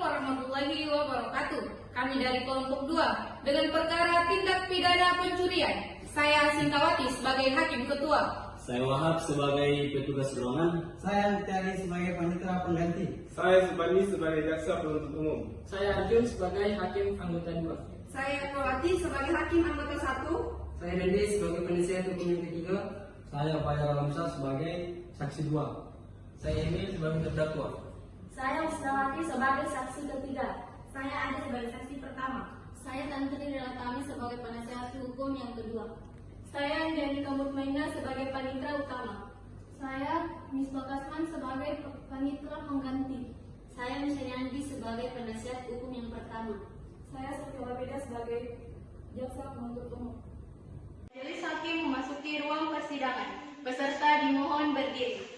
warahmatullahi wabarakatuh. Kami dari kelompok 2 dengan perkara tindak pidana pencurian. Saya Sintawati sebagai hakim ketua. Saya Wahab sebagai petugas ruangan. Saya Tiari sebagai panitera pengganti. Saya Subandi sebagai jaksa penuntut umum. Saya Arjun sebagai hakim anggota 2. Saya Kawati sebagai hakim anggota 1. Saya Dendi sebagai penasihat hukum yang ketiga. Saya Fajar Alamsyah sebagai saksi 2. Saya Emil sebagai terdakwa. Saya Usnawati sebagai saksi ketiga. Saya Ade sebagai saksi pertama. Saya Tantri Relatami sebagai penasihat hukum yang kedua. Saya Janika Mutmainah sebagai panitera utama. Saya Misbah Kasman sebagai panitera pengganti. Saya Misyariandi sebagai penasihat hukum yang pertama. Saya Sofia Beda sebagai jaksa penuntut umum. Majelis hakim memasuki ruang persidangan. Peserta dimohon berdiri.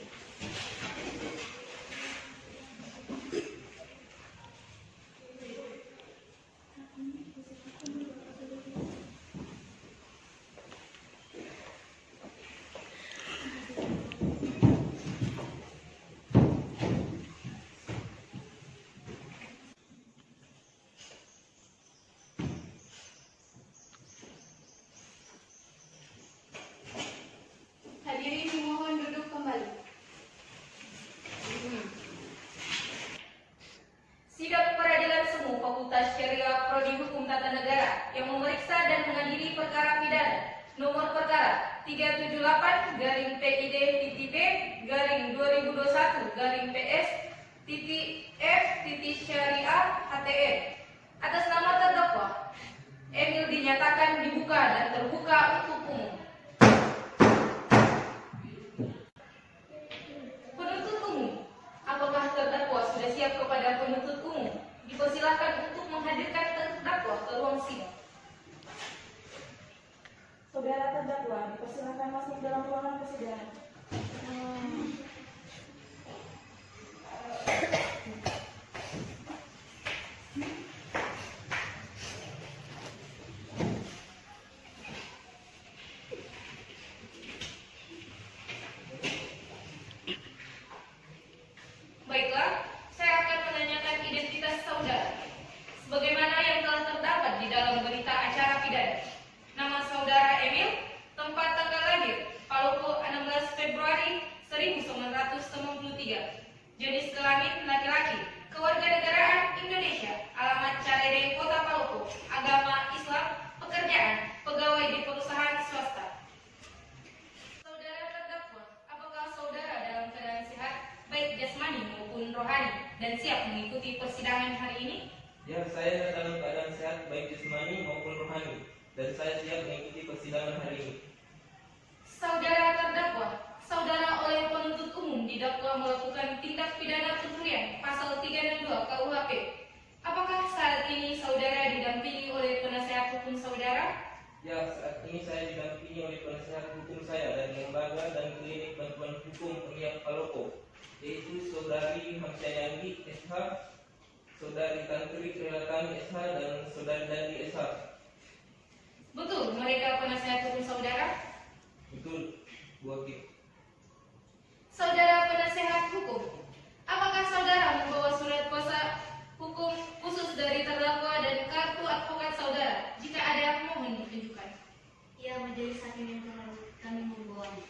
Hadirin dimohon duduk kembali. Sidang Peradilan Semu Fakultas Syariah Prodi Hukum Tata Negara yang memeriksa dan mengadili perkara pidana nomor perkara 378-PID-PP/2021-PS-F Syariah atas nama terdakwa Emil dinyatakan dibuka dan terbuka untuk umum. Penuntut umum, apakah terdakwa sudah siap kepada penuntut umum? Dipersilakan untuk menghadirkan terdakwa ke ruang sidang. Saudara terdakwa dipersilakan masuk dalam ruangan persidangan. Baiklah, saya akan menanyakan identitas saudara. Sebagaimana yang telah terdapat di dalam berita acara pidana. Nama saudara Emil, tempat tanggal lahir, Palopo 16 Februari 1993. Jenis kelamin laki-laki, kewarganegaraan Indonesia, alamat Calede, Kota Palopo, agama Islam, pekerjaan, pegawai di perusahaan swasta. Saudara terdakwa, apakah saudara dalam keadaan sehat, baik jasmani maupun rohani, dan siap mengikuti persidangan hari ini? Ya, saya dalam keadaan sehat baik jasmani maupun rohani, dan saya siap mengikuti persidangan hari ini. Saudara terdakwa, saudara oleh penuntut umum didakwa melakukan tindak pidana pencurian pasal 362 KUHP. Apakah saat ini saudara didampingi oleh penasihat hukum saudara? Ya, saat ini saya didampingi oleh penasihat hukum saya dari lembaga dan klinik bantuan hukum Uniak Palopo, yaitu Saudari Hamsyayandi SH, Saudari Tantri Relatami SH, dan Saudari Dandi SH. Betul, mereka penasihat hukum saudara? Betul, Bu Hakim. Saudara penasihat hukum, apakah saudara membawa surat kuasa hukum khusus dari terdakwa dan kartu advokat saudara? Jika ada, mohon ditunjukkan. Ya, majelis hakim yang terhormat, kami membawanya.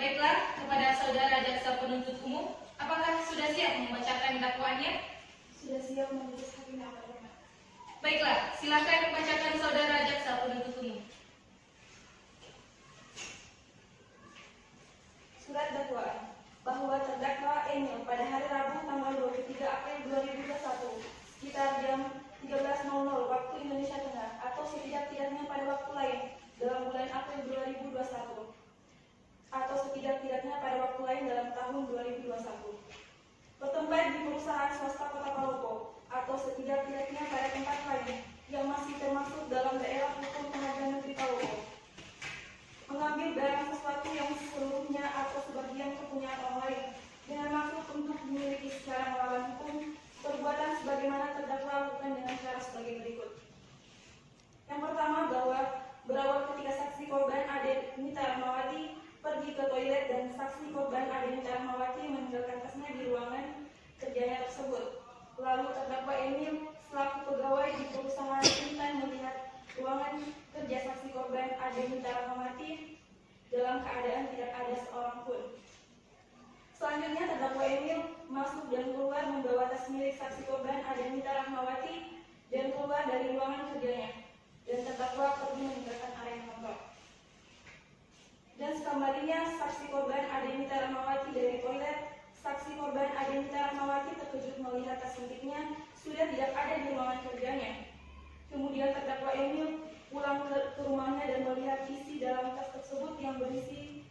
Baiklah, kepada saudara jaksa penuntut umum, apakah sudah siap membacakan dakwaannya? Sudah siap majelis hakim yang terhormat. Baiklah, silakan bacakan saudara jaksa penuntut umum. Surat dakwaan bahwa terdakwa Emil pada hari Rabu tanggal 23 April 2021 sekitar jam 13.00 waktu Indonesia Tengah atau setidak-tidaknya pada waktu lain dalam bulan April 2021 atau setidak-tidaknya pada waktu lain dalam tahun 2021 bertempat di perusahaan swasta Kota Palopo atau setidak-tidaknya pada tempat lain yang masih termasuk dalam daerah hukum pengadilan negeri Palopo, mengambil barang sesuatu yang seluruhnya atau sebagian kepunyaan orang lain dengan maksud untuk dimiliki secara melawan hukum ke toilet dan saksi korban Adenita Rahmawati meninggalkan tasnya di ruangan kerjanya tersebut. Lalu terdakwa Emil selaku pegawai di perusahaan Intan melihat ruangan kerja saksi korban Adenita Rahmawati dalam keadaan tidak ada seorang pun. Selanjutnya terdakwa Emil masuk dan keluar membawa tas milik saksi korban Adenita Rahmawati dan keluar dari ruangan kerjanya, dan terdakwa pergi meninggalkan area kantor. Dan sekembalinya saksi korban Adenita Rahmawati dari toilet, saksi korban Adenita Rahmawati terkejut melihat tas miliknya sudah tidak ada di ruangan kerjanya. Kemudian terdakwa Emil pulang ke rumahnya dan melihat isi dalam tas tersebut yang berisi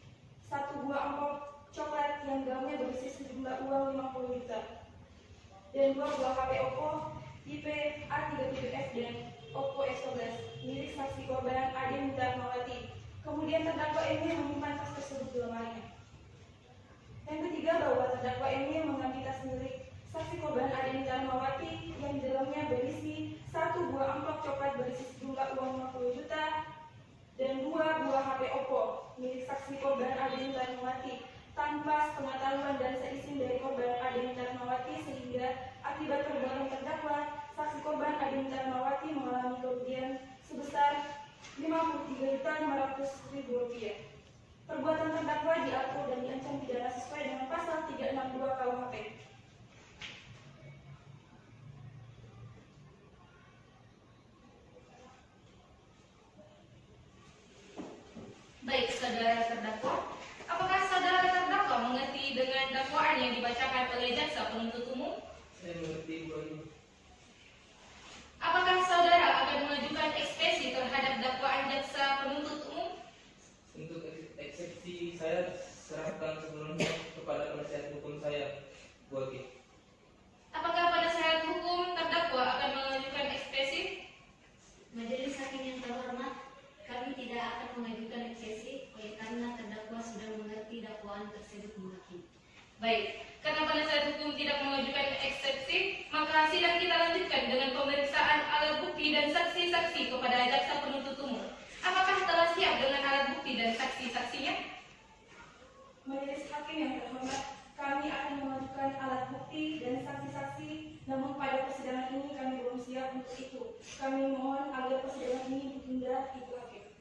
satu buah amplop coklat yang dalamnya berisi sejumlah uang 50 juta dan dua buah HP Oppo IP A37F dan Oppo X11 milik saksi korban Adenita Rahmawati. Kemudian terdakwa Emil menyimpan tas tersebut di lemarinya. Yang ketiga, bahwa terdakwa Emil mengambil tas milik saksi korban Adenita Rahmawati yang di dalamnya berisi satu buah amplop coklat berisi sejumlah uang 50 juta dan dua buah HP Oppo milik saksi korban Adenita Rahmawati tanpa sepengetahuan dan seizin dari korban Adenita Rahmawati, sehingga akibat perbuatan terdakwa saksi korban Adenita Rahmawati mengalami kerugian sebesar Rp53.500.000. Perbuatan terdakwa diatur dan diancam pidana sesuai dengan pasal 362 KUHP. Baik, saudara terdakwa, apakah saudara terdakwa mengerti dengan dakwaan yang dibacakan oleh jaksa penuntut umum? Saya mengerti, Bu Hakim. Apakah saudara akan mengajukan eksepsi terhadap dakwaan jaksa penuntut umum? Untuk eksepsi saya serahkan sebelumnya kepada penasihat hukum saya, Bu Hakim. Apakah penasihat hukum terdakwa akan mengajukan eksepsi? Majelis Hakim yang terhormat, kami tidak akan mengajukan eksepsi oleh karena terdakwa sudah mengerti dakwaan tersebut, Bu Hakim. Baik, karena penasihat hukum tidak mengajukan eksepsi, maka sidang kita lanjutkan dengan pemeriksaan alat bukti dan saksi-saksi kepada jaksa penuntut umum. Apakah telah siap dengan alat bukti dan saksi-saksinya? Majelis Hakim yang terhormat, kami akan mengajukan alat bukti dan saksi-saksi, namun pada persidangan ini kami belum siap untuk itu. Kami mohon agar persidangan ini ditunda, Ibu Hakim.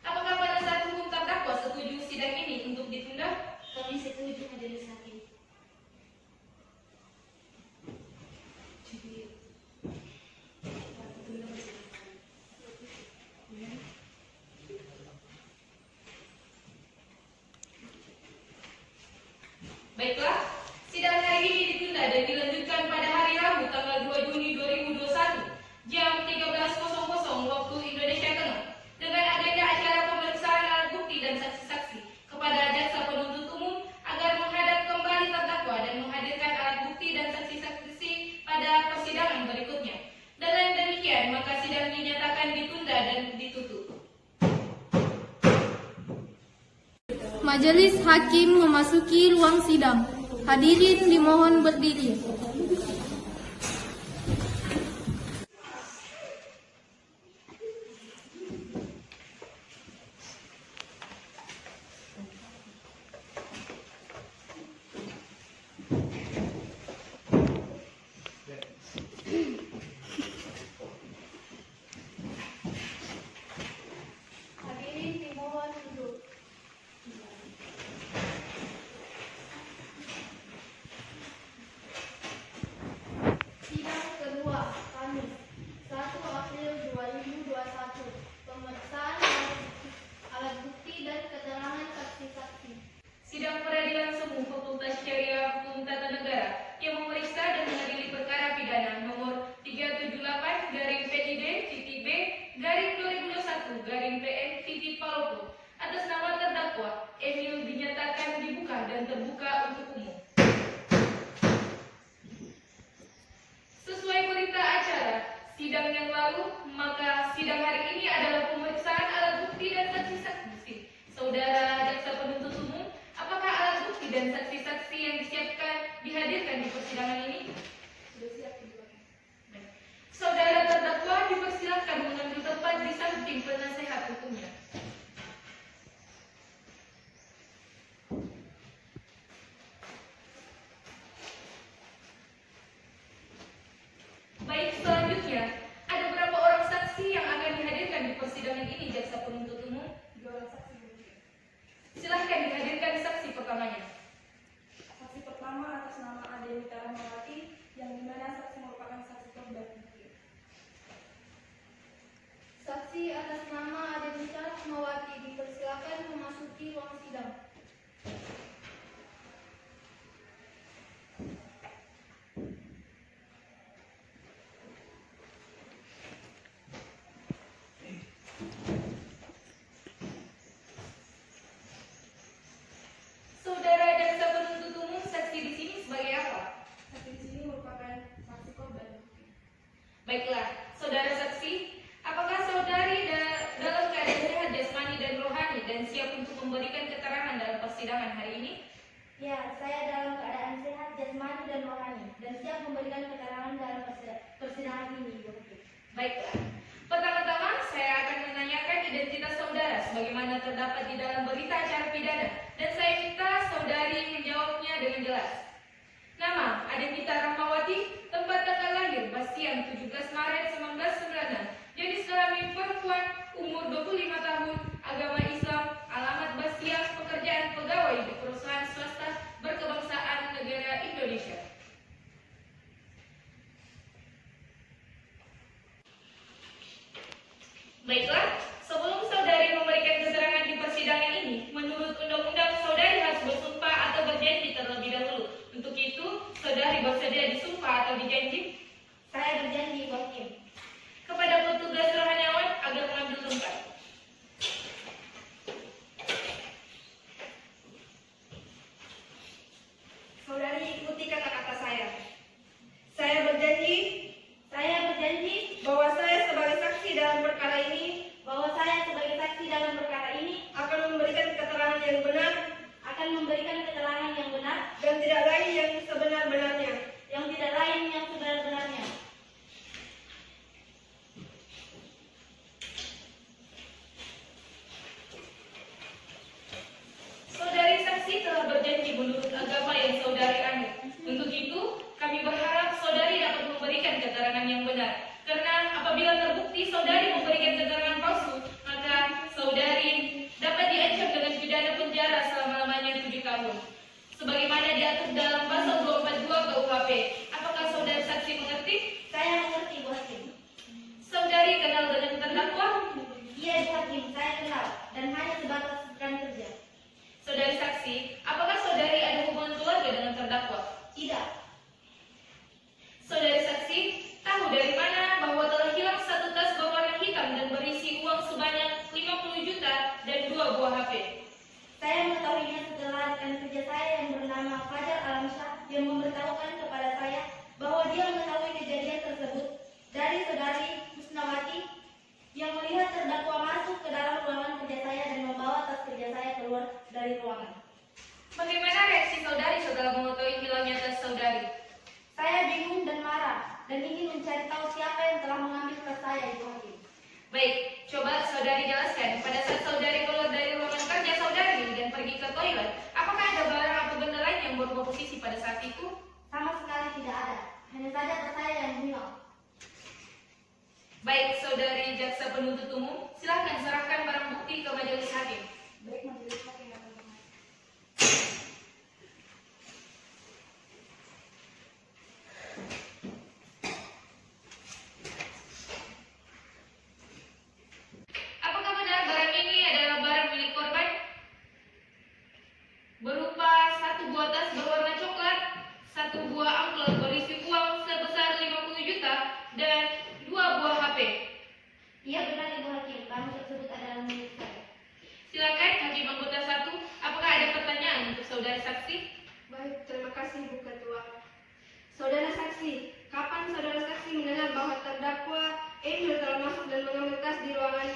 Apakah penasihat hukum terdakwa setuju sidang ini untuk ditunda? Kami setuju, Majelis Hakim. Baiklah, sidang hari ini ditunda dan dilanjutkan pada hari Rabu tanggal 2 Juni 2021 jam 13.00 waktu Indonesia Tengah dengan agenda acara pemeriksaan alat bukti dan saksi-saksi kepada jaksa penuntut umum agar menghadap kembali terdakwa dan menghadirkan alat bukti dan saksi-saksi pada persidangan berikutnya. Dengan demikian, maka sidang dinyatakan ditunda dan ditutup. Majelis Hakim memasuki ruang sidang. Hadirin dimohon berdiri. Hadirin dimohon duduk. Sidang kedua, Kamis, 1 April 2021. Pemeriksaan alat bukti dan keterangan saksi-saksi. Sidang peradilan semu Fakultas Syariah Hukum Tata Negara yang memeriksa dan mengadili perkara pidana nomor 378-PID-B-2021-PN atas nama terdakwa Emil dinyatakan dibuka dan terbuka untuk umum. Sesuai berita acara sidang yang lalu, maka sidang hari ini adalah pemeriksaan alat bukti dan saksi-saksi. Saudara jaksa penuntut umum, apakah alat bukti dan saksi-saksi yang disiapkan dihadirkan di persidangan ini? Sudah siap, Ibu Hakim. Baik. Saudara terdakwa dipersilakan mengambil tempat di samping penasehat hukumnya. persidangan hari ini? Ya, saya dalam keadaan sehat jasmani dan rohani dan siap memberikan keterangan dalam persidangan ini, Ibu Hakim. Baiklah. Pertama-tama saya akan menanyakan identitas saudara sebagaimana terdapat di dalam berita acara pidana dan saya minta saudari menjawabnya dengan jelas. Nama: Adenita Rahmawati, tempat tanggal lahir Bastian 17 Maret 1996, jenis kelamin perempuan, umur 25 tahun, agama Islam, alamat Bastian, pekerjaan pegawai di perusahaan swasta berkebangsaan negara Indonesia. Baiklah, sebelum saudari memberikan keterangan di persidangan ini, menurut undang-undang saudari harus bersumpah atau berjanji terlebih dahulu. Untuk itu, saudari bersedia disumpah atau dijanji? Saya berjanji, Ibu Hakim. Kepada petugas rohaniawan agar mengambil tempat. Saudari ikuti kata-kata saya. Saya berjanji Bahwa saya sebagai saksi dalam perkara ini akan memberikan keterangan yang benar dan tidak lain yang sebenar-benarnya. saudari saksi telah berjanji menurut agama yang saudari anut. Untuk itu, kami berharap saudari dapat memberikan keterangan yang benar. Karena apabila terbukti saudari memberikan keterangan palsu, maka saudari dapat diancam dengan pidana penjara selama-lamanya 7 tahun. Sebagaimana diatur dalam pasal 242 KUHP. Apakah saudari saksi mengerti? Saya mengerti, Bu Hakim. Saudari kenal dengan terdakwa? Iya, Bu Hakim, saya kenal dan hanya sebatas rekan kerja. Saudari saksi, apakah saudari ada hubungan keluarga dengan terdakwa? Tidak. Saudari saksi, tahu dari mana bahwa telah hilang satu tas berwarna hitam dan berisi uang sebanyak 50 juta dan 2 buah HP? Saya mengetahuinya setelah rekan kerja saya yang bernama Fajar Alamsyah yang memberitahukan kepada saya bahwa dia mengetahui kejadian tersebut dari saudari Husnawati yang melihat terdakwa masuk ke dalam ruangan kerja saya dan membawa tas kerja saya keluar dari ruangan. Bagaimana reaksi saudari setelah mengetahui hilangnya tas saudari? Saya bingung dan marah dan ingin mencari tahu siapa yang telah mengambil tas saya, Ibu Hakim. Baik, coba saudari jelaskan. Pada saat saudari keluar dari ruangan kerja saudari dan pergi ke toilet, apakah ada barang atau benda lain yang berubah posisi pada saat itu? Sama sekali tidak ada, hanya saja tas saya yang hilang. Baik, saudari jaksa penuntut umum, silakan serahkan barang bukti ke majelis hakim. Baik, majelis hakim akan menghadap. Apakah benar barang ini adalah barang milik korban? Berupa 1 buah tas berwarna coklat, 1 buah amplop berisi uang sebesar 50 juta, dan 2 buah HP. Iya benar, Ibu Hakim, barang tersebut adalah milik saya. Silakan hakim anggota 1, apakah ada pertanyaan untuk saudara saksi? Baik, terima kasih Bu Ketua. Saudara saksi, kapan saudara saksi mendengar bahwa terdakwa Emil telah masuk dan mengambil tas di ruangan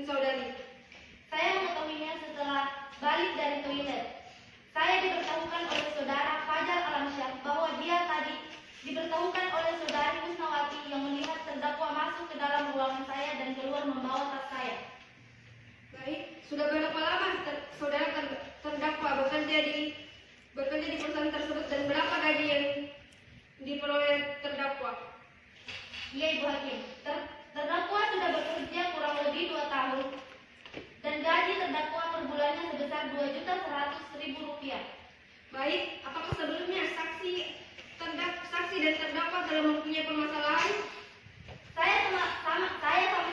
saudari? Saya mengetahuinya setelah balik dari toilet. Saya diberitahukan oleh saudara Fajar Alamsyah bahwa dia tadi diberitahukan oleh saudari Husnawati yang melihat terdakwa masuk ke dalam ruangan saya dan keluar membawa tas saya. Baik, sudah berapa lama saudara terdakwa bekerja di perusahaan tersebut dan berapa gaji yang diperoleh terdakwa? Iya, Ibu Hakim. Terdakwa sudah bekerja kurang lebih 2 tahun dan gaji terdakwa per bulannya sebesar Rp2.100.000. Baik, apakah sebelumnya saksi dan terdakwa telah mempunyai permasalahan? Saya sama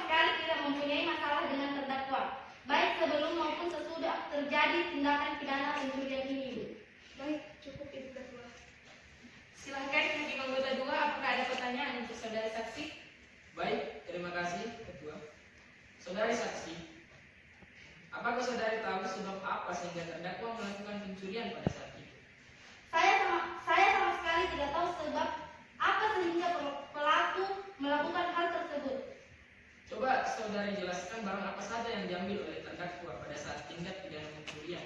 sekali tidak mempunyai masalah dengan terdakwa, baik sebelum maupun sesudah terjadi tindakan pidana pencurian ini, Ibu. Baik, cukup Ibu Ketua. Silahkan hakim anggota 2, apakah ada pertanyaan untuk saudara saksi? Baik, terima kasih Ketua. Saudari saksi, apakah saudari tahu sebab apa sehingga terdakwa melakukan pencurian pada saat itu? Saya sama sekali tidak tahu sebab apa sehingga pelaku melakukan hal tersebut. Coba saudari jelaskan barang apa saja yang diambil oleh terdakwa pada saat tindak pidana pencurian.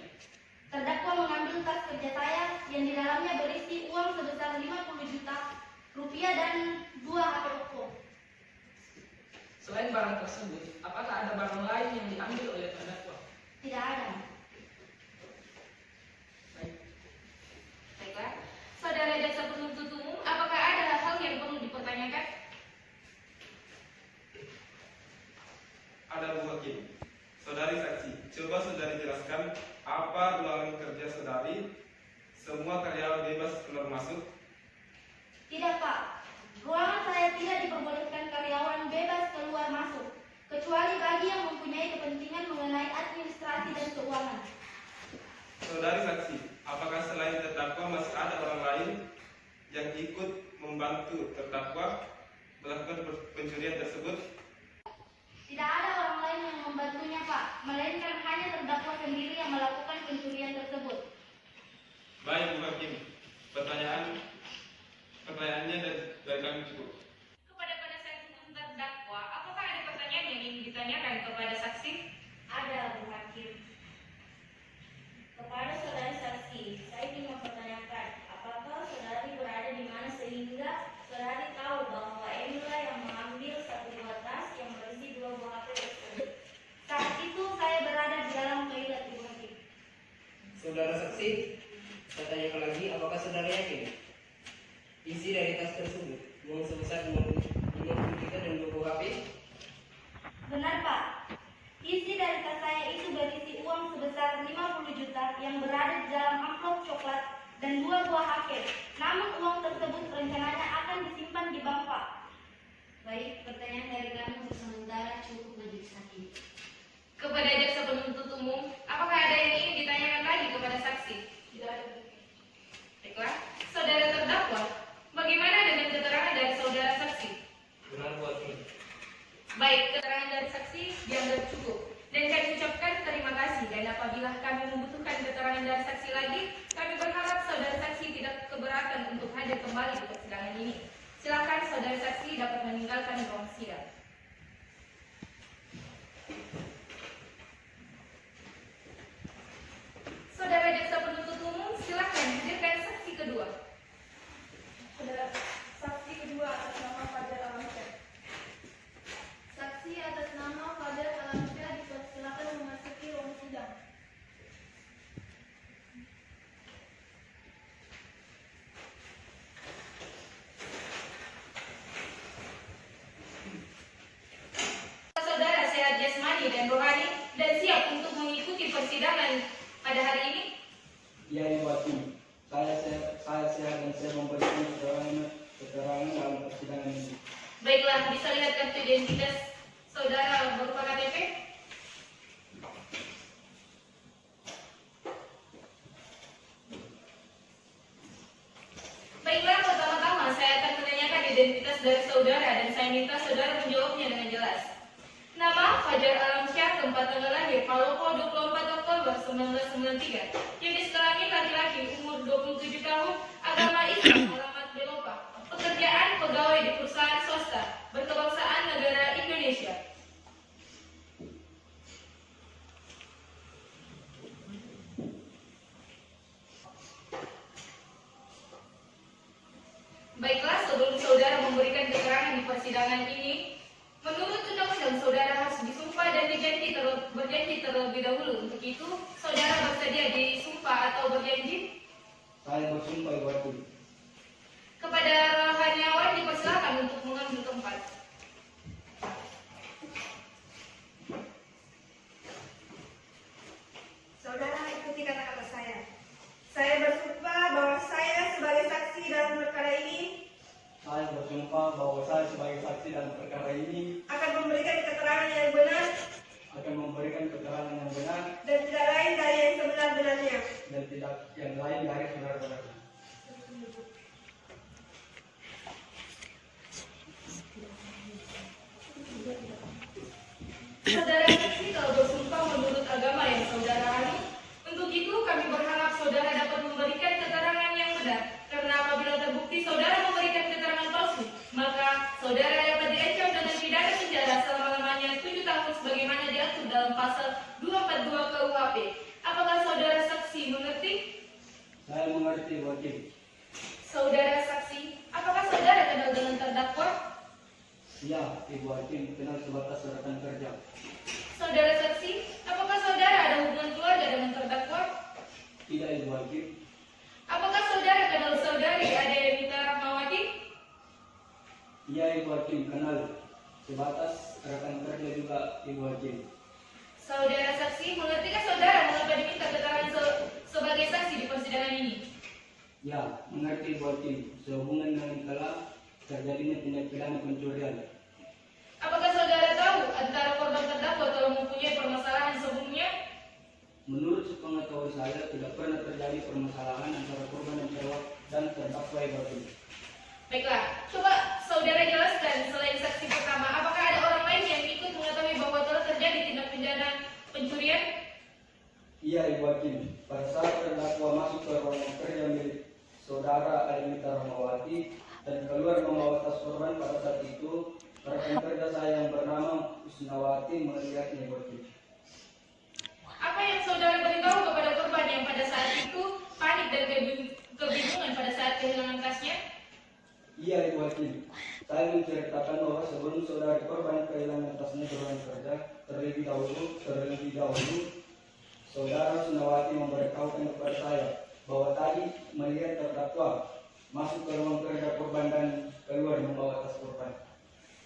rupiah dan 2 HP Oppo. Selain barang tersebut, apakah ada barang lain yang diambil oleh terdakwa? Tidak ada. Baik. Baiklah, saudara jaksa penuntut umum, apakah ada hal yang perlu dipertanyakan? Ada Bu Hakim. Saudari saksi, coba saudari jelaskan apa ruangan kerja saudari? Semua karyawan bebas keluar masuk. Tidak, Pak. Ruangan saya tidak diperbolehkan karyawan bebas keluar masuk, kecuali bagi yang mempunyai kepentingan mengenai administrasi dan keuangan. Saudari saksi, apakah selain terdakwa masih ada orang lain yang ikut membantu terdakwa melakukan pencurian tersebut? Tidak ada orang lain yang membantunya, Pak, melainkan hanya terdakwa sendiri yang melakukan pencurian tersebut. Baik Bu Hakim, pertanyaannya dari kami cukup. Kepada penasihat hukum terdakwa, apakah ada pertanyaan yang ingin ditanyakan kepada saksi? Ada, Bu Hakim. Kepada saudari saksi, saya ingin mempertanyakan, apakah saudari berada di mana sehingga saudari tahu bahwa Emila yang mengambil satu buah tas yang berisi 2 buah HP tersebut? Saat itu saya berada di dalam toilet, Bu Hakim. Saudara saksi, saya tanyakan lagi, apakah saudara yakin isi dari tas tersebut uang sebesar 50 juta dan 2 buah HP? Benar, Pak. Isi dari tas saya itu berisi uang sebesar 50 juta yang berada di dalam amplop coklat dan 2 buah HP. Namun uang tersebut rencananya akan disimpan di bank, Pak. Baik, pertanyaan dari kami untuk sementara cukup majelis hakim. Kepada jaksa penuntut umum, apakah ada yang ingin ditanyakan lagi kepada saksi? Tidak ada. Baiklah, saudara terdakwa, bagaimana dengan keterangan dari saudara saksi? Benar Bu Hakim. Baik, keterangan dari saksi dianggap cukup. Dan kami ucapkan terima kasih. Dan apabila kami membutuhkan keterangan dari saksi lagi, kami berharap saudara saksi tidak keberatan untuk hadir kembali ke persidangan ini. Silakan saudara saksi dapat meninggalkan ruang sidang. Saudara jaksa penuntut umum, silakan hadirkan saksi kedua. Saudara saksi kedua atas nama Fajar Alamsyah. Saksi atas nama Fajar Alamsyah dipersilakan memasuki ruang sidang. Saudara sehat jasmani dan rohani dan siap untuk mengikuti persidangan pada hari ini? Ya, Ibu Hakim. Saya sehat dan saya memberikan keterangan dalam persidangan ini. Baiklah, bisa lihat kartu identitas saudara berupa KTP? Baiklah, pertama-tama saya akan menanyakan identitas dari saudara dan saya minta saudara menjawabnya dengan jelas. Nama Fajar Alamsyah, tempat tanggal lahir Palopo 24 Oktober 1993. Jenis kelamin laki-laki, umur 27 tahun, agama Islam, alamat Belopa. Pekerjaan pegawai di perusahaan swasta, berkebangsaan negara Indonesia. Baiklah, sebelum saudara memberikan keterangan di persidangan ini, menurut undang-undang saudara harus disumpah dan berjanji terlebih dahulu. Untuk itu, saudara bersedia disumpah atau berjanji? Saya bersumpah, Ibu Hakim. Kepada rohaniawan dipersilakan untuk mengambil tempat. Saudara ikuti kata-kata saya. Saya bersumpah bahwa saya sebagai saksi dalam perkara ini Saya bersumpah bahwa saya sebagai saksi dalam perkara ini akan memberikan keterangan yang benar dan tidak lain dari yang sebenar-benarnya. dan tidak yang lain dari saudara-saudara. Saudara saksi telah bersumpah menurut agama yang saudara anut. Untuk itu kami berharap saudara dapat memberikan keterangan yang benar. Karena apabila terbukti saudara memberikan keterangan palsu, maka saudara dapat diancam dengan pidana penjara selama-lamanya 7 tahun sebagaimana diatur dalam pasal 242 KUHP. Apakah saudara saksi mengerti? Saya mengerti, Ibu Hakim. Saudara saksi, apakah saudara terdakwa? Ya, Ibu Hakim kenal sebatas rekan kerja. Saudara saksi, apakah saudara ada hubungan keluarga dengan terdakwa? Tidak, Ibu Hakim. Apakah saudara kenal saudari Adenita Rahmawati? Iya, Ibu Hakim kenal sebatas rekan kerja juga, Ibu Hakim. Saudara saksi, mengertikah saudara mengapa diminta keterangan sebagai saksi di persidangan ini? Ya, mengerti, Ibu Hakim. Sehubungan dengan telah terjadinya tindak pidana pencurian. Apakah saudara tahu antara korban terdakwa telah mempunyai permasalahan sebelumnya? Menurut sepengetahuan saya, tidak pernah terjadi permasalahan antara korban dan terdakwa, Ibu Hakim. Baiklah, coba saudara jelaskan selain saksi pertama, apakah ada orang lain yang ikut mengetahui bahwa telah terjadi tindak pidana pencurian? Iya, Ibu Hakim. Pada saat terdakwa masuk ke ruangan kerja milik saudara Adenita Rahmawati dan keluar membawa tas korban, pada saat itu rekan kerja saya yang bernama Usnawati melihatnya, Ibu Hakim. Apa yang saudara beritahu kepada korban yang pada saat itu panik dan kebingungan pada saat kehilangan tasnya? Iya, Ibu Hakim. Saya menceritakan bahwa sebelum saudara korban kehilangan tasnya di ruangan kerja, terlebih dahulu, saudara Usnawati memberitahukan kepada saya bahwa tadi melihat terdakwa masuk ke ruang kerja korban dan keluar membawa tas korban.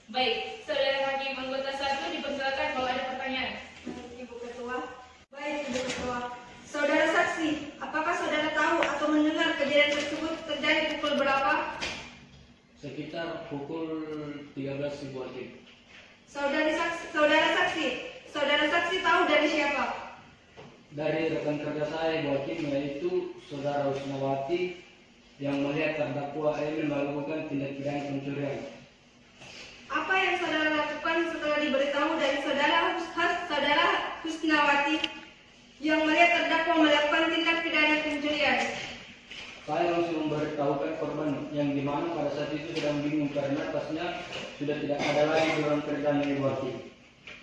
Baik, saudara hakim anggota 1 dipersilakan kalau ada pertanyaan. Ibu Ketua. Baik, Ibu Ketua. Saudara saksi, apakah saudara tahu atau mendengar kejadian tersebut terjadi pukul berapa? Sekitar pukul 13, Ibu Hakim. Saudara saksi tahu dari siapa? Dari rekan kerja saya, Ibu Hakim, yaitu saudara Usnawati yang melihat terdakwa Emil melakukan tindak pidana pencurian. Apa yang saudara lakukan setelah diberitahu dari saudara Husnawati yang melihat terdakwa melakukan tindak pidana pencurian? Saya langsung memberitahukan korban yang dimana pada saat itu sedang bingung karena tasnya sudah tidak ada lagi di ruang kerjanya, Ibu Hakim.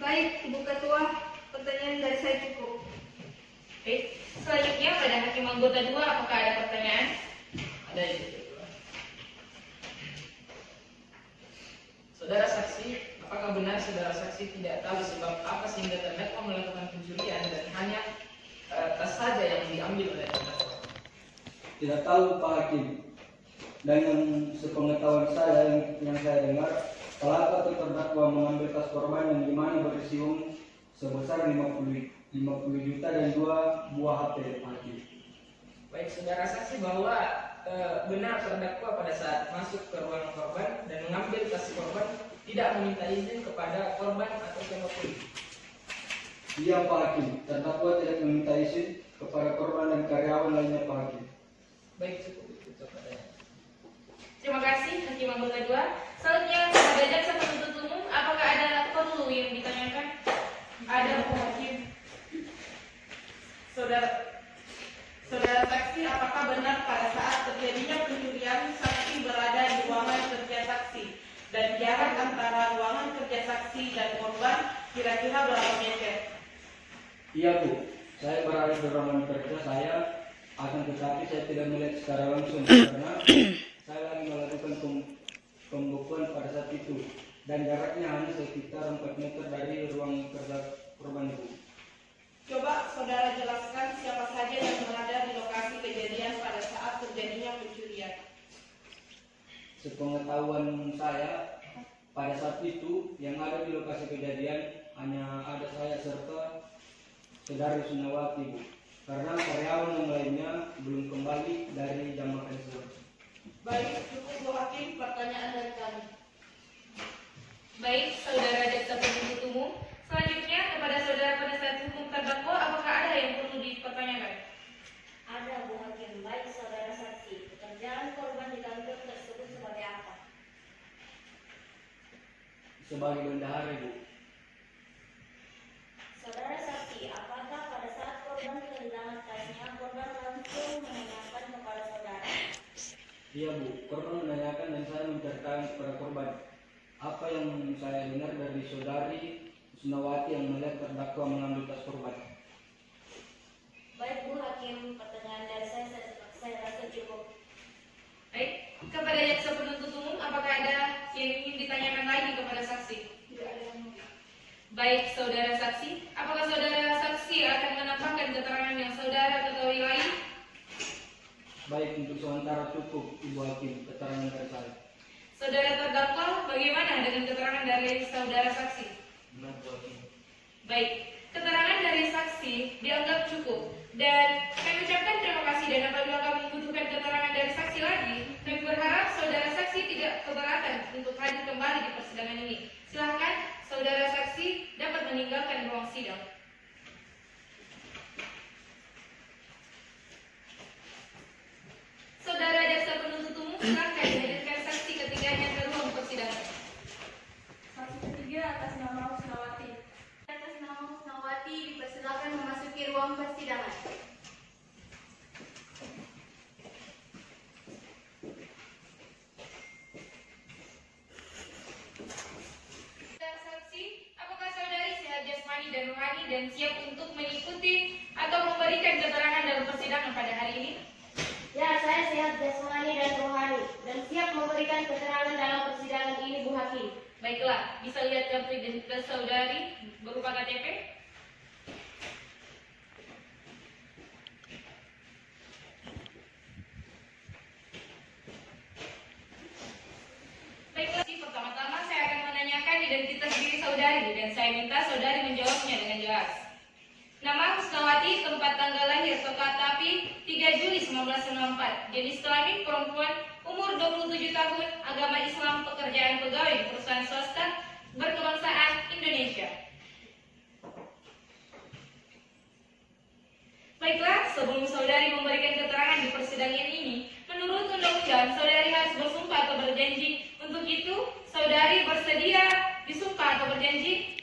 Baik, Ibu Ketua, pertanyaan dari saya cukup. Baik, selanjutnya pada hakim anggota 2, apakah ada pertanyaan? Ada Ibu Ketua. Saudara saksi, apakah benar saudara saksi tidak tahu sebab apa sehingga terdakwa melakukan pencurian dan hanya tas saja yang diambil oleh terdakwa? Tidak tahu, Pak Hakim. Dan yang sepengetahuan saya yang saya dengar, pelaku atau terdakwa mengambil tas korban yang dimana berisi uang sebesar 50 juta dan 2 buah HP, Pak Hakim. Baik, saudara saksi bahwa benar terdakwa pada saat masuk ke ruang korban dan mengambil tas korban tidak meminta izin kepada korban atau siapapun. Iya, Pak Hakim. Terdakwa tidak meminta izin kepada korban dan karyawan lainnya, Pak Hakim. Baik, cukup itu pertanyaan. Terima kasih hakim anggota 2. Selanjutnya kepada jaksa penuntut umum, apakah ada perlu yang ditanyakan? Ada, Pak Hakim. Saudara saksi, apakah benar pada saat terjadinya pencurian saksi berada di ruangan kerja saksi dan jarak antara ruangan kerja saksi dan korban kira-kira berapa meter? Iya, Bu. Saya berada di ruangan kerja saya, akan tetapi saya tidak melihat secara langsung karena saya lagi melakukan pembukuan pada saat itu dan jaraknya hanya sekitar 4 meter dari ruang kerja korban, Bu. Coba saudara jelaskan siapa saja yang berada di lokasi kejadian pada saat terjadinya pencurian. Sepengetahuan saya, pada saat itu yang ada di lokasi kejadian hanya ada saya serta saudari Usnawati, Bu. Karena karyawan yang lainnya belum kembali dari jam makan siang. Baik, cukup Bu Hakim, pertanyaan dari kami. Baik, saudara jaksa penuntut umum. Selanjutnya kepada saudara penasihat hukum terdakwa, apakah ada yang perlu dipertanyakan? Ada, Bu Hakim. Baik, saudara saksi. Pekerjaan korban di kantor tersebut sebagai apa? Sebagai bendahara, Bu. Saudara saksi, apakah pada saat korban kehilangan tasnya, korban langsung menanyakan kepada saudara? Iya, Bu. Korban menanyakan dan saya menceritakan kepada korban apa yang saya dengar dari saudari Usnawati yang melihat terdakwa mengambil tas korban. Baik, Bu Hakim. Pertanyaan dari saya rasa cukup. Baik, kepada jaksa penuntut umum, apakah ada yang Baik, saudara saksi, apakah saudara saksi akan menambahkan keterangan yang saudara ketahui lain? Baik, untuk sementara cukup, Ibu Hakim, keterangan dari saya. Saudara terdakwa, bagaimana dengan keterangan dari saudara saksi? Benar, Bu Hakim. Baik, keterangan dari saksi dianggap cukup dan kami ucapkan terima kasih, dan apabila kami membutuhkan keterangan dari saksi lagi, kami berharap saudara saksi tidak keberatan untuk hadir kembali di persidangan ini. Silahkan saudara saksi dapat meninggalkan ruang sidang. Saudara jaksa penuntut umum, silakan hadirkan saksi ketiganya ke ruang persidangan. Saksi ketiga atas nama Husnawati. Atas nama Husnawati dipersilakan memasuki ruang persidangan. Saudara saksi, apakah saudari sehat jasmani dan rohani dan siap untuk mengikuti atau memberikan keterangan dalam persidangan pada hari ini? Ya, saya sehat jasmani dan rohani dan siap memberikan keterangan dalam persidangan ini, Bu Hakim. Baiklah, bisa lihat kartu identitas saudari berupa KTP? Baiklah, pertama-tama saya akan menanyakan identitas diri saudari dan saya minta saudari menjawabnya dengan jelas. Nama Husnawati, tempat tanggal lahir Tokatapi 3 Juli 1994, jenis kelamin perempuan, umur 27 tahun, agama Islam, pekerjaan pegawai di perusahaan swasta, berkebangsaan Indonesia. Baiklah, sebelum saudari memberikan keterangan di persidangan ini, menurut undang-undang saudari harus bersumpah atau berjanji. Untuk itu, saudari bersedia disumpah atau berjanji?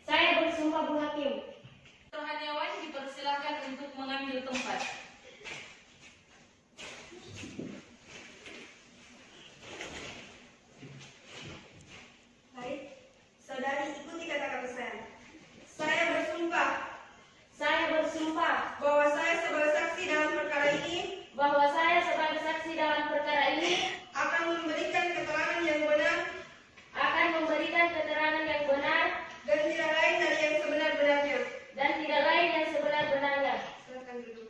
Saya bersumpah, Bu Hakim. Rohaniawan dipersilakan untuk mengambil tempat. Baik, saudari ikuti kata-kata saya. Saya bersumpah Saya bersumpah bahwa saya sebagai saksi dalam perkara ini bahwa saya sebagai saksi dalam perkara ini akan memberikan keterangan yang benar dan tidak lain dari yang sebenar-benarnya. Silakan duduk.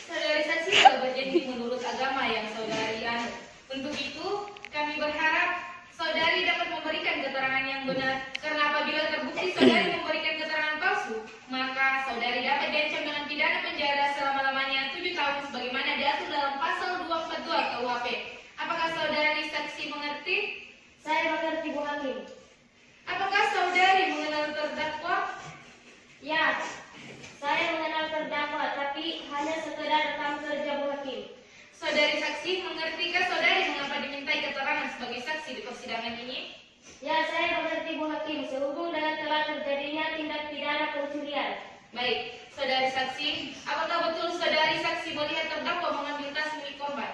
Saudari saksi telah berjanji menurut agama yang saudari anut. Untuk itu, kami berharap saudari dapat memberikan keterangan yang benar, karena apabila terbukti saudari memberikan keterangan palsu, maka saudari dapat diancam dengan pidana penjara selama-lamanya 7 tahun sebagaimana diatur dalam pasal 242 KUHP. Apakah saudari saksi mengerti? Saya mengerti, Bu Hakim. Apakah saudari mengenal terdakwa? Ya, saya mengenal terdakwa, tapi hanya sekedar rekam kerja, Bu Hakim. Saudari saksi, mengertikah saudari mengapa dimintai keterangan sebagai saksi di persidangan ini? Ya, saya mengerti, Bu Hakim, sehubung dengan telah terjadinya tindak pidana pencurian. Baik, saudari saksi, apakah betul saudari saksi melihat terdakwa mengambil tas milik korban?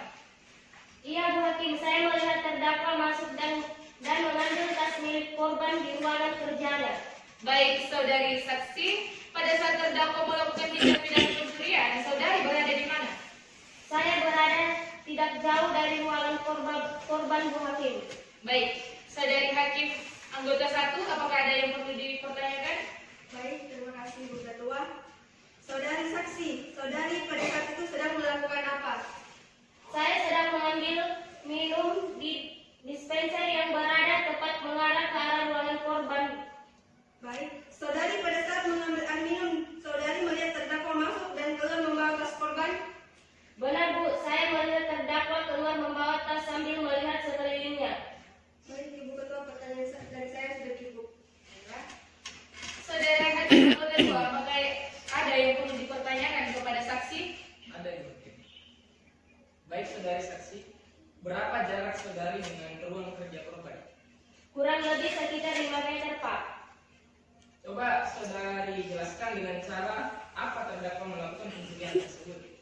Iya, Bu Hakim, saya melihat terdakwa masuk dan mengambil tas milik korban di ruangan kerjanya. Baik, saudari saksi, pada saat terdakwa melakukan tindak pidana pencurian, saudari berada di mana? Saya berada tidak jauh dari ruangan korban, Bu Hakim. Baik, saudari hakim anggota 1, apakah ada yang perlu dipertanyakan? Baik, terima kasih Bu Ketua. Saudari saksi, saudari pada saat itu sedang melakukan apa? Saya sedang mengambil minum di dispenser yang berada tepat mengarah ke arah ruangan korban. Baik, saudari pada saat mengambil air minum, saudari melihat terdakwa masuk dan keluar membawa tas korban? Benar, Bu, saya melihat terdakwa keluar membawa tas sambil melihat sekelilingnya. Baik, Ibu Ketua, pertanyaan dari saya sudah cukup. Saudara hakim anggota 2, apakah ada yang perlu dipertanyakan kepada saksi? Ada, Ibu Hakim. Baik, saudari saksi, berapa jarak saudari dengan ruang kerja korban? Kurang lebih sekitar 5 meter, Pak. Coba saudari jelaskan dengan cara apa terdakwa melakukan pencurian tersebut.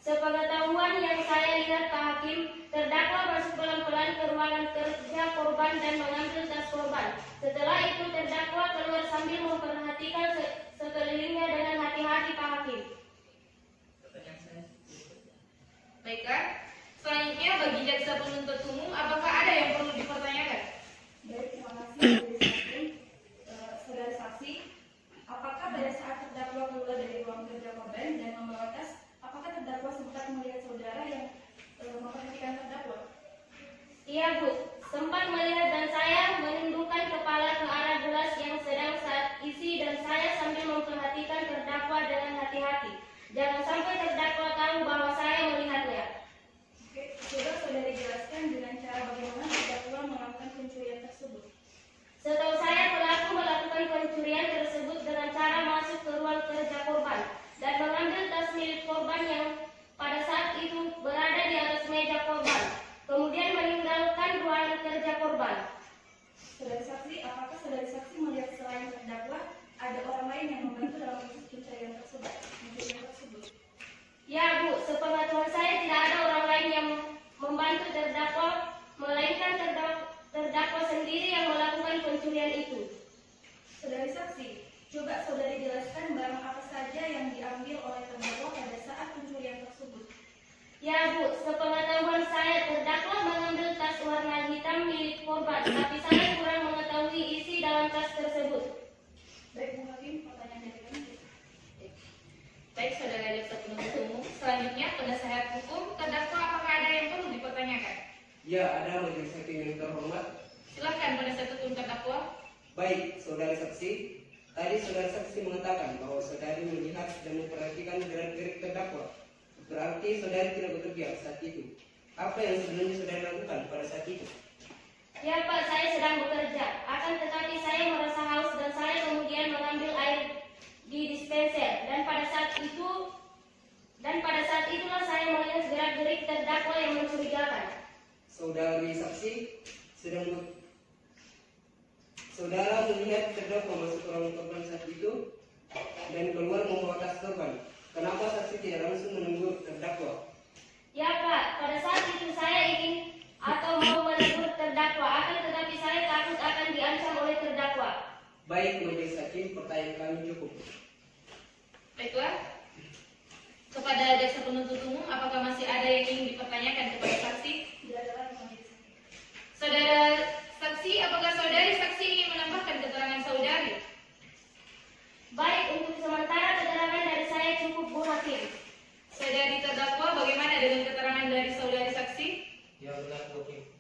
Sepengetahuan yang saya lihat, Pak Hakim, terdakwa masuk pelan-pelan ke ruangan kerja korban dan mengambil tas korban. Setelah itu terdakwa keluar sambil memperhatikan sekelilingnya dengan hati-hati, Pak Hakim. Pertanyaan saya. Baiklah, selanjutnya bagi Saudari saksi, coba saudari jelaskan barang apa saja yang diambil oleh terdakwa pada saat pencurian tersebut. Ya Bu, sepengetahuan saya terdakwa mengambil tas warna hitam milik korban, tapi saya kurang mengetahui isi dalam tas tersebut. Baik Bu Hakim, pertanyaan dari kami. Baik, saudara jaksa penuntut umum. Selanjutnya, penasehat hukum terdakwa apakah ada yang perlu dipertanyakan? Ya, ada majelis hakim yang terhormat. Silakan penasehat hukum terdakwa. Baik, saudara saksi. Tadi saudara saksi mengatakan bahwa saudari melihat dan memperhatikan gerak-gerik terdakwa. Berarti saudari tidak bekerja saat itu. Apa yang sebenarnya saudari lakukan pada saat itu? Ya Pak, saya sedang bekerja. Akan tetapi saya merasa haus dan saya kemudian mengambil air di dispenser. Dan pada saat itulah saya melihat gerak-gerik terdakwa yang mencurigakan. Saudari saksi saudara melihat terdakwa masuk ke ruang korban saat itu dan keluar membawa tas korban. Kenapa saksi tidak langsung menegur terdakwa? Ya Pak, pada saat itu saya ingin atau mau menegur terdakwa, akan tetapi saya takut akan diancam oleh terdakwa. Baik, majelis hakim, pertanyaan kami cukup. Baiklah. Kepada jaksa penuntut umum, apakah masih ada yang ingin dipertanyakan kepada saksi? Tidak ada lagi majelis hakim. Saudara saksi, apakah saudari saksi ingin menambahkan keterangan saudari? Baik, untuk sementara keterangan dari saya cukup Bu Hakim. Saudari terdakwa, bagaimana dengan keterangan dari saudari saksi? Ya benar Bu Hakim.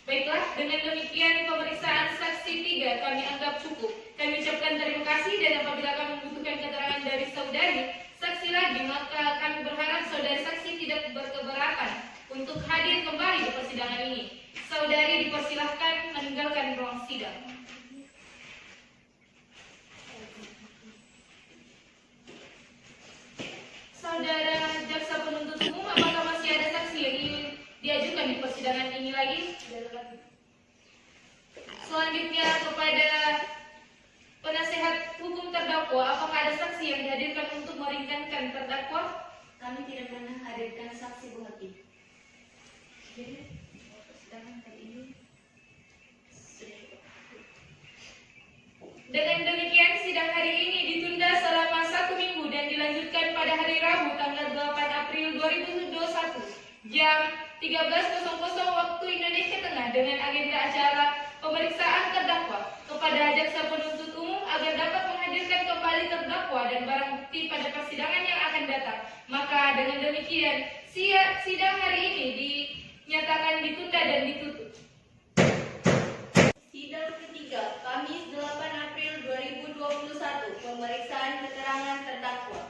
Baiklah, dengan demikian pemeriksaan saksi 3 kami anggap cukup. Kami ucapkan terima kasih dan apabila kami membutuhkan keterangan dari saudari saksi lagi, maka kami berharap saudari saksi tidak berkeberatan untuk hadir kembali di persidangan ini. Saudari dipersilahkan meninggalkan ruang sidang. Saudara jaksa penuntut umum, apakah masih ada saksi yang ingin diajukan di persidangan ini lagi? Selanjutnya kepada penasehat hukum terdakwa, apakah ada saksi yang dihadirkan untuk meringankan terdakwa? Kami tidak pernah hadirkan saksi Bu Hakim. Jadi, persidangan kali ini sudah cukup. Dengan demikian, sidang hari ini ditunda selama 1 minggu dan dilanjutkan pada hari Rabu tanggal 8 April 2021 jam 13.00 waktu Indonesia Tengah dengan agenda acara pemeriksaan terdakwa kepada jaksa penuntut umum agar dapat menghadirkan kembali terdakwa dan barang bukti pada persidangan yang akan datang. Maka dengan demikian, sidang hari ini dinyatakan ditunda dan ditutup. Sidang ketiga, Kamis 8 April 2021, pemeriksaan keterangan terdakwa.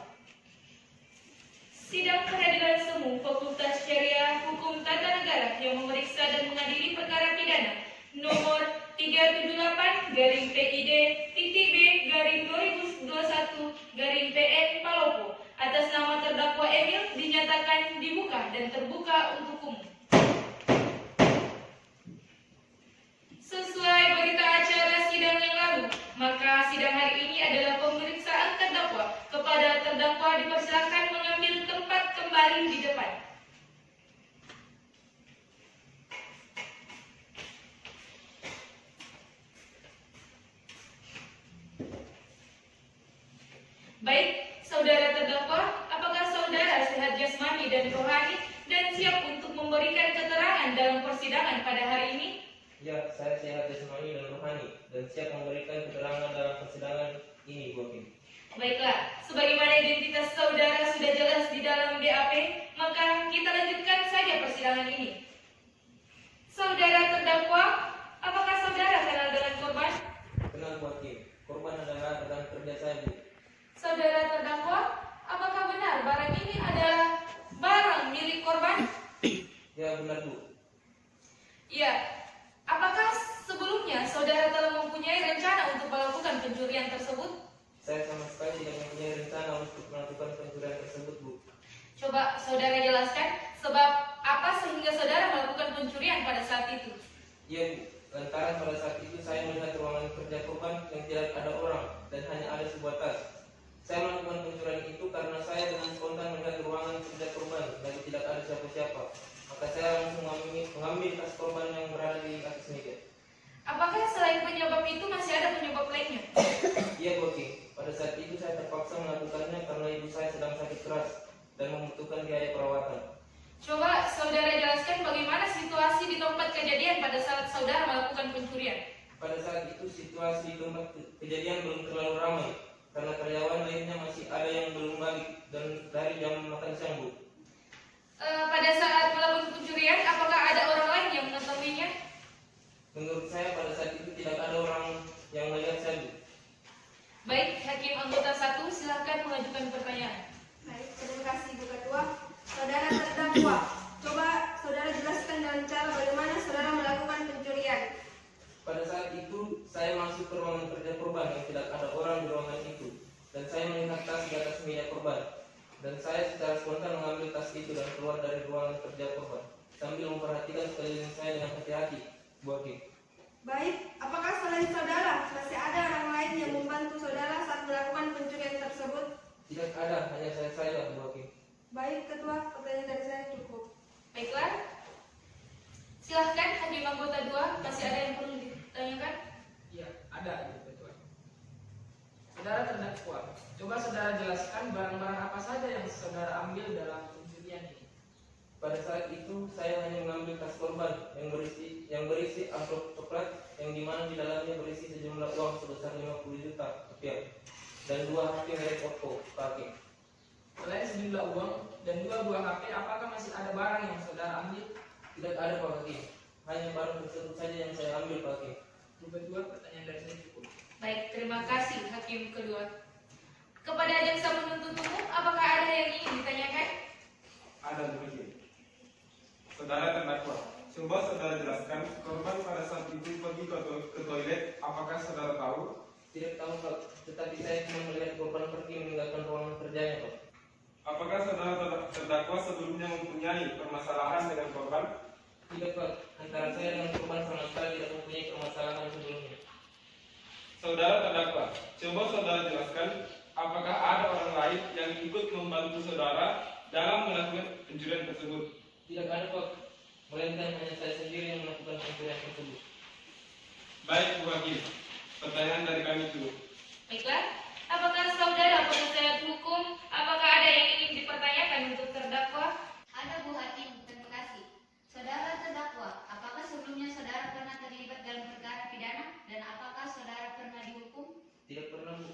Sidang Peradilan Semu Fakultas Syariah Hukum Tata Negara yang memeriksa dan mengadili perkara pidana nomor 378-PID-B-2021-PN Palopo atas nama terdakwa Emil dinyatakan dibuka dan terbuka untuk umum. Sesuai berita acara sidang yang lalu, maka sidang hari ini adalah pemeriksaan terdakwa. Kepada terdakwa dipersilakan mengambil tempat kembali di depan. Baik, saudara terdakwa, apakah saudara sehat jasmani dan rohani dan siap untuk memberikan keterangan dalam persidangan pada hari ini? Ya, saya sehat jasmani dan rohani dan siap memberikan keterangan dalam persidangan ini Bu Hakim. Baiklah, sebagaimana identitas saudara sudah jelas di dalam BAP, maka kita lanjutkan saja persidangan ini. Saudara terdakwa, apakah saudara kenal dengan korban? Kenal Bu Hakim. Korban adalah rekan kerja saya Bu. Saudara terdakwa, apakah benar barang ini adalah barang milik korban? Ya benar Bu. Iya. Apakah sebelumnya saudara telah mempunyai rencana untuk melakukan pencurian tersebut? Saya sama sekali tidak mempunyai rencana untuk melakukan pencurian tersebut Bu. Coba saudara jelaskan sebab apa sehingga saudara melakukan pencurian pada saat itu? Ya Bu, lantaran pada saat itu saya melihat ruangan kerja korban yang tidak ada orang dan hanya ada sebuah tas. Saya melakukan pencurian itu karena saya dengan spontan melihat ruangan kerja korban dan tidak ada siapa-siapa. Maka saya langsung mengambil tas korban yang berada di atas meja. Apakah selain penyebab itu masih ada penyebab lainnya? Hakim. Pada saat itu saya terpaksa melakukannya karena ibu saya sedang sakit keras dan membutuhkan biaya perawatan. Coba saudara jelaskan bagaimana situasi di tempat kejadian pada saat saudara melakukan pencurian. Pada saat itu situasi di tempat kejadian belum terlalu ramai karena karyawan lainnya masih ada yang belum balik dan dari jam makan siang, Bu. Pada saat melakukan pencurian, apakah ada orang lain yang mengetahuinya? Menurut saya pada saat itu tidak ada orang yang melihat saya, Bu. Baik, Hakim anggota 1, silakan mengajukan pertanyaan. Baik, terima kasih Bu Ketua. Saudara terdakwa, coba saudara jelaskan dengan cara bagaimana saudara melakukan pencurian. Pada saat itu saya masuk ke ruangan kerja korban yang tidak ada orang di ruangan itu dan saya melihat tas di atas meja korban dan saya secara spontan mengambil tas itu dan keluar dari ruangan kerja korban sambil memperhatikan sekeliling saya dengan hati-hati, Bu Hakim. Baik, apakah selain saudara masih ada orang lain yang membantu saudara saat melakukan pencurian tersebut? Tidak ada, hanya saya saja, Bu Hakim. Baik, Ketua, pertanyaan dari saya cukup. Baiklah. Silahkan Hakim anggota 2, masih ada yang perlu ditanyakan? Iya, ada Ibu Ketua. Saudara terdakwa, coba saudara jelaskan barang-barang apa saja yang saudara ambil dalam pencurian ini. Pada saat itu saya hanya mengambil tas korban yang berisi amplop coklat yang dimana di dalamnya berisi sejumlah uang sebesar 50 juta rupiah dan 2 HP merek Oppo, Pak Hakim. Selain sejumlah uang dan 2 buah HP, apakah masih ada barang yang saudara ambil? Tidak ada, Pak Hakim. Hanya barang tersebut saja yang saya ambil, Pak Hakim. Bu Ketua, pertanyaan dari saya cukup. Baik, terima kasih Hakim kedua. Kepada jaksa penuntut umum, apakah ada yang ingin ditanyakan? Ada, Bu Hakim. Saudara terdakwa, coba saudara jelaskan korban pada saat itu pergi ke toilet, apakah saudara tahu? Tidak tahu, Pak. Tetapi saya cuma melihat korban pergi meninggalkan ruangan kerjanya, Pak. Apakah saudara terdakwa sebelumnya mempunyai permasalahan dengan korban? Tidak, Pak. Antara saya dengan korban sama sekali tidak mempunyai permasalahan sebelumnya. Saudara terdakwa, coba saudara jelaskan apakah ada orang lain yang ikut membantu saudara dalam melakukan pencurian tersebut? Tidak ada, Pak. Melainkan hanya saya sendiri yang melakukan pencurian tersebut. Baik, Bu Hakim. Pertanyaan dari kami cukup. Baiklah, apakah saudara penasehat hukum, apakah ada yang ingin dipertanyakan untuk terdakwa? Ada, Bu Hakim, terima kasih. Saudara terdakwa, apakah sebelumnya saudara pernah terlibat dalam perkara pidana dan apakah saudara pernah dihukum? Tidak pernah, Bu.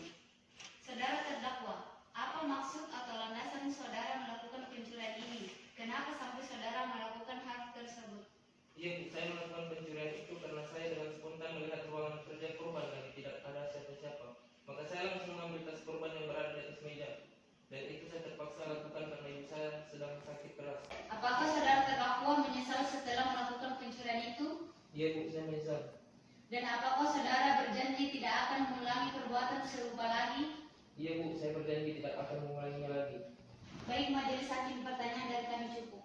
Saudara terdakwa, apa maksud atau landasan saudara melakukan pencurian ini? Kenapa sampai saudara melakukan hal tersebut? Iya, Bu. Saya melakukan pencurian itu karena saya dengan spontan melihat ruangan kerja korban lagi tidak ada siapa-siapa. Maka saya langsung mengambil tas korban yang berada di atas meja. Dan itu saya terpaksa lakukan karena ibu saya sedang sakit keras. Apakah saudara terdakwa menyesal setelah melakukan pencurian itu? Iya, Bu. Saya menyesal. Dan apakah saudara berjanji tidak akan mengulangi perbuatan serupa lagi? Iya, Bu. Saya berjanji tidak akan mengulanginya lagi. Baik, majelis hakim, pertanyaan dari kami cukup.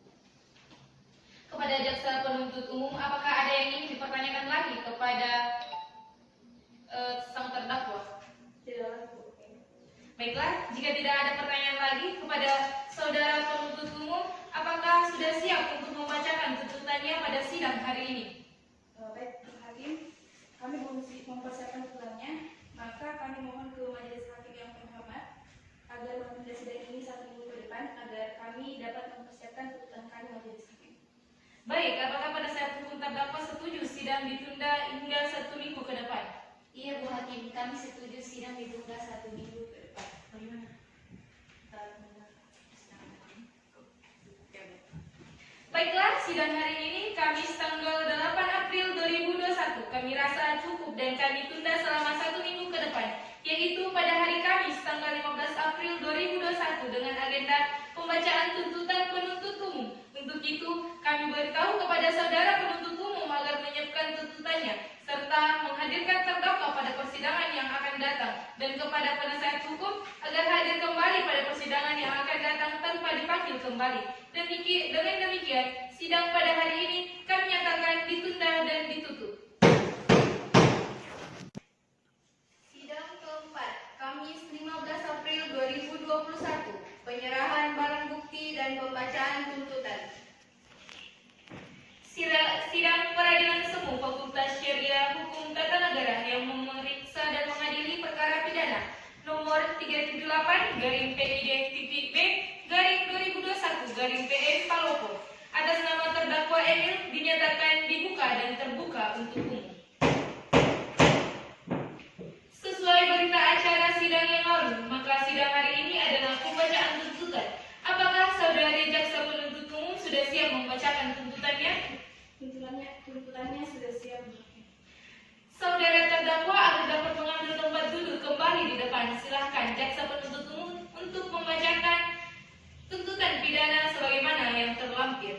Kepada jaksa penuntut umum, apakah ada yang ingin dipertanyakan lagi kepada sang terdakwa? Tidak, Bu. Baiklah, jika tidak ada pertanyaan lagi kepada saudara penuntut umum, apakah sudah siap untuk membacakan tuntutannya pada sidang hari ini? Baik, Bu Hakim, kami mempersiapkan tuntutannya, maka kami mohon ke majelis hakim yang terhormat agar menunda sidang ini 1 minggu ke depan agar kami dapat mempersiapkan tuntutan kami majelis hakim. Baik, apakah pada saat hukum terdakwa setuju sidang ditunda hingga 1 minggu ke depan? Iya, Bu Hakim, kami setuju sidang ditunda 1 minggu ke depan. Bagaimana? Baiklah, sidang hari ini Kamis tanggal 8 April 2021 kami rasa cukup dan kami tunda selama 1 minggu ke depan, yaitu pada hari Kamis tanggal 15 April 2021 dengan agenda pembacaan tuntutan penuntut umum. Untuk itu, kami beritahu kepada saudara penuntut umum agar menyiapkan tuntutannya serta menghadirkan terdakwa pada persidangan yang akan datang dan kepada penasehat hukum agar hadir kembali pada persidangan yang akan datang tanpa dipanggil kembali. Dengan demikian, sidang pada hari ini kami nyatakan ditunda dan ditutup. Sidang keempat, Kamis 15 April 2021, penyerahan barang bukti dan pembacaan tuntutan. Sidang peradilan semu Fakultas Syariah Hukum Tata Negara yang memeriksa dan mengadili perkara pidana 378/PID-B/2021/PN Palopo atas nama terdakwa Emil dinyatakan dibuka dan terbuka untuk umum. Sesuai berita acara sidang yang lalu, maka sidang hari ini adalah pembacaan tuntutan. Apakah saudari jaksa penuntut umum sudah siap membacakan tuntutannya? Tuntutannya sudah siap. Saudara terdakwa akan dapat mengambil tempat duduk kembali di depan. Silahkan jaksa penuntut umum untuk membacakan tuntutan pidana sebagaimana yang terlampir.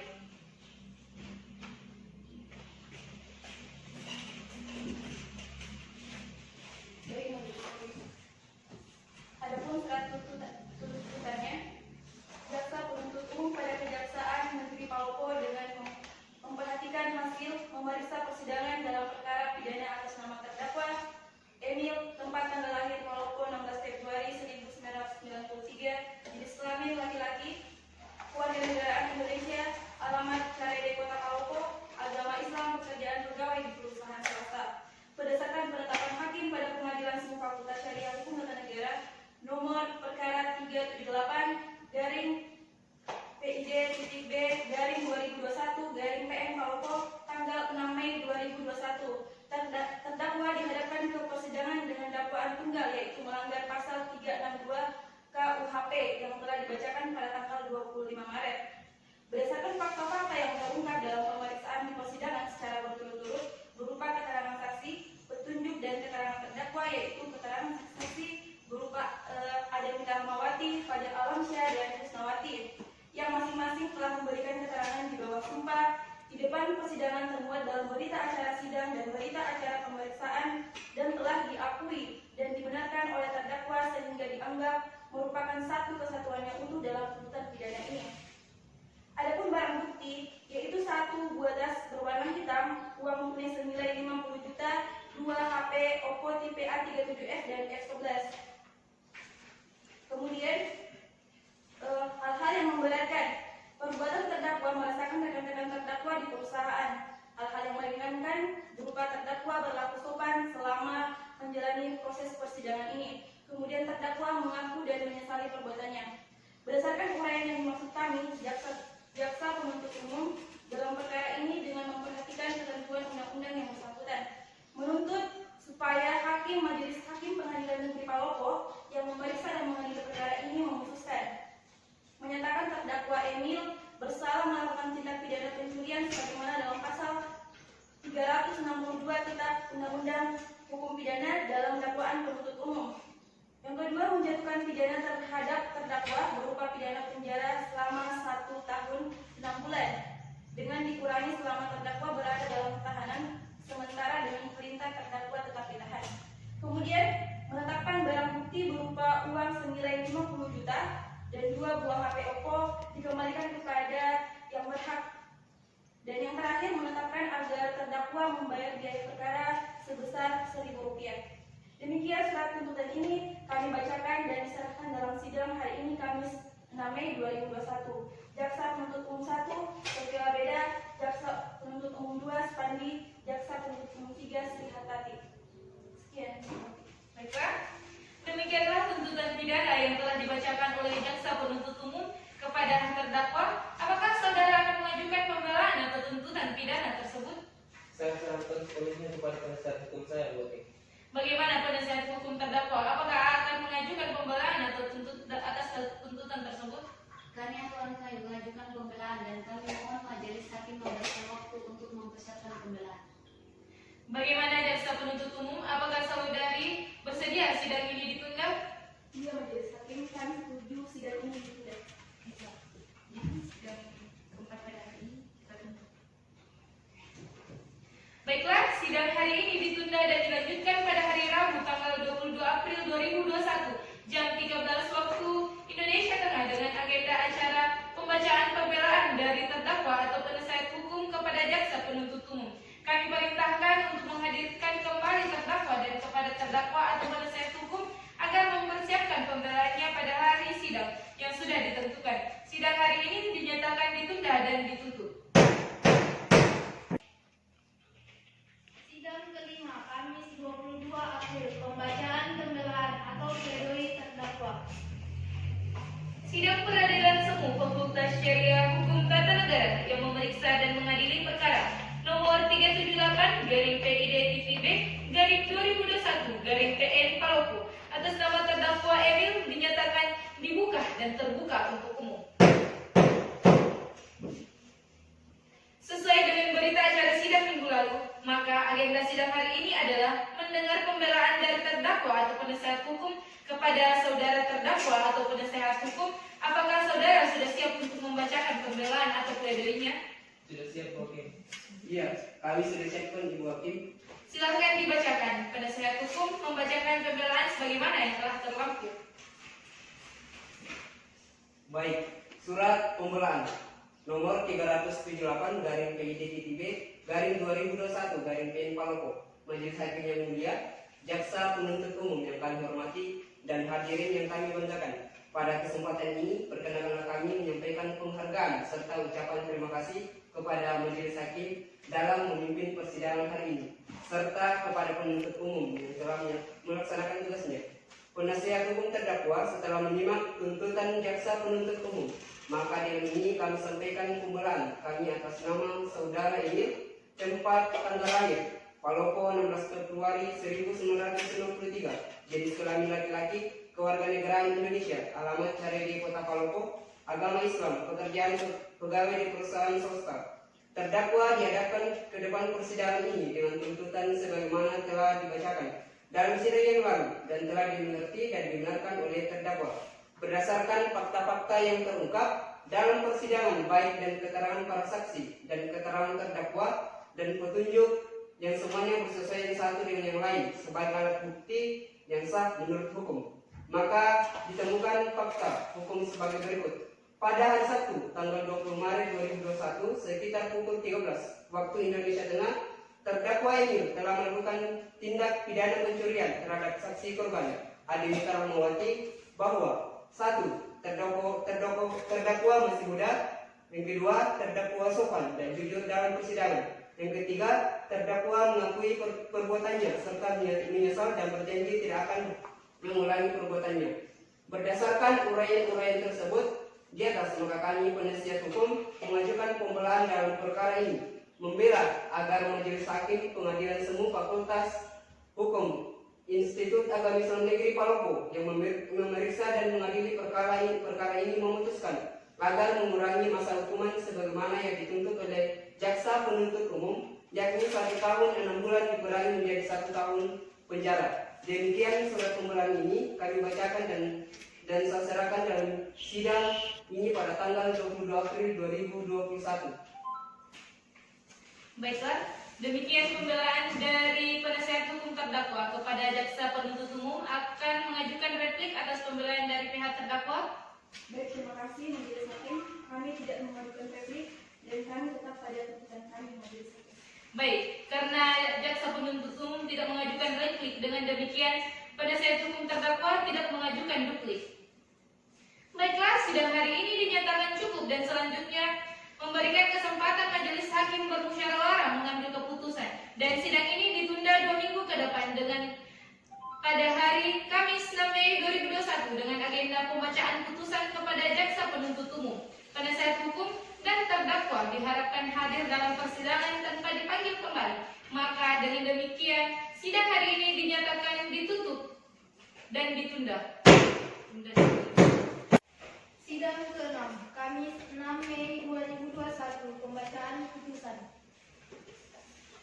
Adapun surat tuntutannya, jaksa penuntut umum pada Kejaksaan Negeri Palopo dengan memperhatikan hasil memeriksa persidangan dalam perkara pidana atas nama terdakwa Emil, tempat tanggal lahir Palopo 16 Februari 1993, jenis kelamin laki-laki, kewarganegaraan Indonesia, alamat Carede Kota Palopo, agama Islam, pekerjaan pegawai di perusahaan swasta. Berdasarkan penetapan hakim pada Pengadilan Semu Fakultas Syariah Hukum Tata Negara nomor perkara 378/PID-B/2021/PN Palopo tanggal 6 Mei 2021. Terdakwa dihadapkan ke persidangan dengan dakwaan tunggal yaitu melanggar pasal 362 KUHP yang telah dibacakan pada tanggal 25 Maret. Berdasarkan fakta-fakta yang terungkap dalam pemeriksaan di persidangan secara berturut-turut berupa keterangan saksi, petunjuk dan keterangan terdakwa yaitu keterangan saksi berupa Ademita Rahmawati, Fajar Alamsyah dan Husnawati yang masing-masing telah memberikan keterangan di bawah sumpah di depan persidangan termuat dalam berita acara sidang dan berita acara pemeriksaan dan telah diakui dan dibenarkan oleh terdakwa sehingga dianggap merupakan satu kesatuan yang utuh dalam tuntutan pidana ini. Adapun barang bukti yaitu 1 buah tas berwarna hitam, uang tunai senilai 50 juta, 2 HP Oppo tipe A37f dan F11. Kemudian hal-hal yang memberatkan, perbuatan terdakwa merasakan rekan-rekan terdakwa di perusahaan. Hal-hal yang meringankan berupa terdakwa berlaku sopan selama menjalani proses persidangan ini. Kemudian terdakwa mengaku dan menyesali perbuatannya. Berdasarkan uraian yang dimaksud kami, jaksa penuntut umum dalam perkara ini dengan memperhatikan ketentuan undang-undang yang bersangkutan menuntut supaya Majelis Hakim Pengadilan Negeri Palopo yang memeriksa dan mengadili perkara ini memutuskan menyatakan terdakwa Emil bersalah melakukan tindak pidana pencurian sebagaimana dalam pasal 362 Kitab Undang-Undang Hukum Pidana dalam dakwaan penuntut umum. Yang kedua, menjatuhkan pidana terhadap terdakwa berupa pidana penjara selama 1 tahun 6 bulan dengan dikurangi selama terdakwa berada dalam tahanan sementara dengan perintah terdakwa tetap ditahan. Kemudian menetapkan barang bukti berupa uang senilai 50 juta dan 2 buah HP Oppo dikembalikan kepada yang berhak. Dan yang terakhir menetapkan agar terdakwa membayar biaya perkara sebesar Rp1.000. Demikian surat tuntutan ini kami bacakan dan diserahkan dalam sidang hari ini Kamis 6 Mei 2021. Jaksa penuntut umum 1, Sofia Beda, Jaksa penuntut umum 2, Spandi, Jaksa penuntut umum 3, Sri Hartati. Sekian. Baiklah, demikianlah tuntutan pidana yang telah dibacakan oleh jaksa penuntut umum kepada terdakwa. Apakah saudara akan mengajukan pembelaan atau tuntutan pidana tersebut? Saya serahkan sepenuhnya kepada penasihat hukum saya, Bu Hakim. Bagaimana penasihat hukum terdakwa? Apakah akan mengajukan pembelaan atau atas tuntutan tersebut? Kami akan mengajukan pembelaan dan kami mohon majelis hakim memberikan waktu untuk mempersiapkan pembelaan. Bagaimana jaksa penuntut umum? Apakah saudari bersedia sidang ini ditunda? Iya, majelis hakim, kami setuju sidang ini ditunda. Sidang keempat pada hari ini kita tunda. Baiklah, sidang hari ini ditunda dan dilanjutkan pada hari Rabu tanggal 22 April 2021 jam 13 waktu Indonesia Tengah dengan agenda acara pembacaan pembelaan dari terdakwa atau penasihat hukum kepada jaksa penuntut umum. Kami perintahkan untuk menghadirkan kembali terdakwa dan kepada terdakwa atau penasihat hukum agar mempersiapkan pembelaannya pada hari sidang yang sudah ditentukan. Sidang hari ini dinyatakan ditunda dan ditutup. Sidang kelima, Kamis 22 April, pembacaan pembelaan atau pledoi terdakwa. Sidang Peradilan Semu Fakultas Syariah Hukum Tata Negara yang memeriksa dan mengadili perkara nomor 378/PID-TPB/2021/PN Palopo atas nama terdakwa Emil dinyatakan dibuka dan terbuka untuk umum. Sesuai dengan berita acara sidang minggu lalu, maka agenda sidang hari ini adalah mendengar pembelaan dari terdakwa atau penasehat hukum kepada saudara terdakwa atau penasehat hukum. Apakah saudara sudah siap untuk membacakan pembelaan atau pledoinya? Sudah siap, Pak Hakim. Iya, kami sudah siapkan Ibu Hakim. Silakan dibacakan. Penasehat hukum membacakan pembelaan sebagaimana yang telah terlampir. Baik, surat pembelaan nomor 378/PID-TPB/2021/PN Palopo. Majelis Hakim yang mulia, jaksa penuntut umum yang kami hormati dan hadirin yang kami banggakan. Pada kesempatan ini, perkenankanlah kami menyampaikan penghargaan serta ucapan terima kasih kepada Majelis Hakim dalam memimpin persidangan hari ini, serta kepada penuntut umum yang telah melaksanakan tugasnya. Penasihat hukum terdakwa setelah menyimak tuntutan jaksa penuntut umum, maka dengan ini kami sampaikan pembelaan kami atas nama saudara Emil, tempat tanggal lahir Palopo 16 Februari 1993, jenis kelamin laki-laki, kewarganegaraan Indonesia, alamat Carede, Kota Palopo, agama Islam, pekerjaan pegawai di perusahaan swasta. Terdakwa dihadapkan ke depan persidangan ini dengan tuntutan sebagaimana telah dibacakan dalam sidang yang lalu dan telah dimengerti dan dibenarkan oleh terdakwa berdasarkan fakta-fakta yang terungkap dalam persidangan, baik dan keterangan para saksi dan keterangan terdakwa dan petunjuk yang semuanya bersesuaian satu dengan yang lain sebagai alat bukti yang sah menurut hukum. Maka ditemukan fakta hukum sebagai berikut. Pada hari Sabtu, tanggal 20 Maret 2021, sekitar pukul 13 waktu Indonesia Tengah, terdakwa Emil telah melakukan tindak pidana pencurian terhadap saksi korban Adinita Rahmawati bahwa 1. Terdakwa masih muda. Yang kedua, terdakwa sopan dan jujur dalam persidangan. Yang ketiga, terdakwa mengakui perbuatannya serta menyesal dan berjanji tidak akan mengulangi perbuatannya. Berdasarkan uraian-uraian tersebut di atas, maka kami penasihat hukum mengajukan pembelaan dalam perkara ini, membela agar Majelis Hakim Pengadilan Semu Fakultas Hukum Institut Agama Islam Negeri Palopo yang memeriksa dan mengadili perkara ini memutuskan agar mengurangi masa hukuman sebagaimana yang dituntut oleh jaksa penuntut umum, yakni 1 tahun 6 bulan dikurangi menjadi 1 tahun penjara. Demikian surat pembelaan ini kami bacakan dan saya serahkan dalam sidang ini pada tanggal 22 April 2021. Baiklah, demikian pembelaan dari penasehat hukum terdakwa kepada jaksa penuntut umum. Akan mengajukan replik atas pembelaan dari pihak terdakwa. Baik, terima kasih Majelis Hakim. Kami tidak mengajukan replik dan kami tetap pada keputusan kami Majelis Hakim. Baik, karena jaksa penuntut umum tidak mengajukan replik, dengan demikian penasehat hukum terdakwa tidak mengajukan duplik. Baiklah, sidang hari ini dinyatakan cukup dan selanjutnya memberikan kesempatan Majelis Hakim bermusyawarah mengambil keputusan, dan sidang ini ditunda 2 minggu ke depan dengan pada hari Kamis 6 Mei 2021 dengan agenda pembacaan putusan kepada jaksa penuntut umum, penasehat hukum, dan terdakwa diharapkan hadir dalam persidangan tanpa dipanggil kembali. Maka dengan demikian sidang hari ini dinyatakan ditutup dan ditunda. Sidang ke-6, Kamis 6 Mei 2021, pembacaan putusan.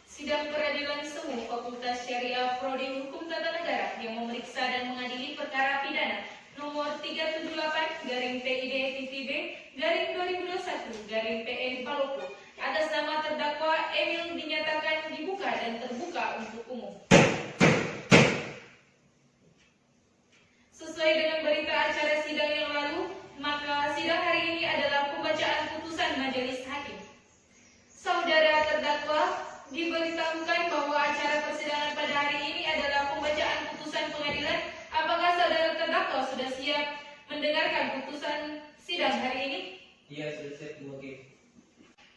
Sidang Peradilan Semu Fakultas Syariah Prodi Hukum Tata Negara yang memeriksa dan mengadili perkara pidana nomor 378/PID-TPB/2021/PN Palopo atas nama terdakwa Emil dinyatakan dibuka dan terbuka untuk umum. Sesuai dengan berita acara sidang yang lalu, maka sidang hari ini adalah pembacaan putusan Majelis Hakim. Saudara terdakwa diberitahukan bahwa acara persidangan pada hari ini adalah pembacaan putusan pengadilan. Apakah saudara terdakwa sudah siap mendengarkan putusan sidang hari ini? Iya, sudah siap, Bu Hakim.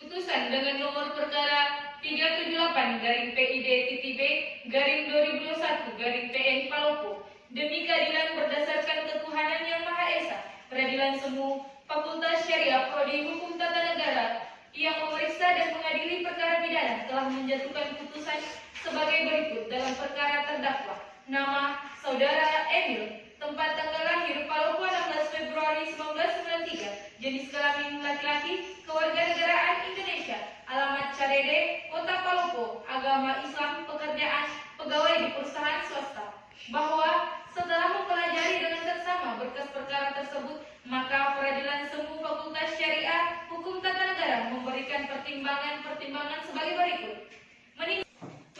Putusan dengan nomor perkara 378/PID-TPB/2021/PN Palopo demi keadilan berdasarkan ketuhanan yang Maha Esa, Peradilan Semu, Fakultas Syariah Prodi Hukum Tata Negara yang memeriksa dan mengadili perkara pidana telah menjatuhkan putusan sebagai berikut dalam perkara terdakwa. Nama Saudara Emil, tempat tanggal lahir Palopo 16 Februari 1993, jenis kelamin laki-laki, kewarganegaraan Indonesia, alamat Carede, Kota Palopo, agama Islam, pekerjaan pegawai di perusahaan swasta. Bahwa setelah mempelajari dengan seksama berkas perkara tersebut, maka Peradilan Semu Fakultas Syariah Hukum Tata Negara memberikan pertimbangan sebagai berikut.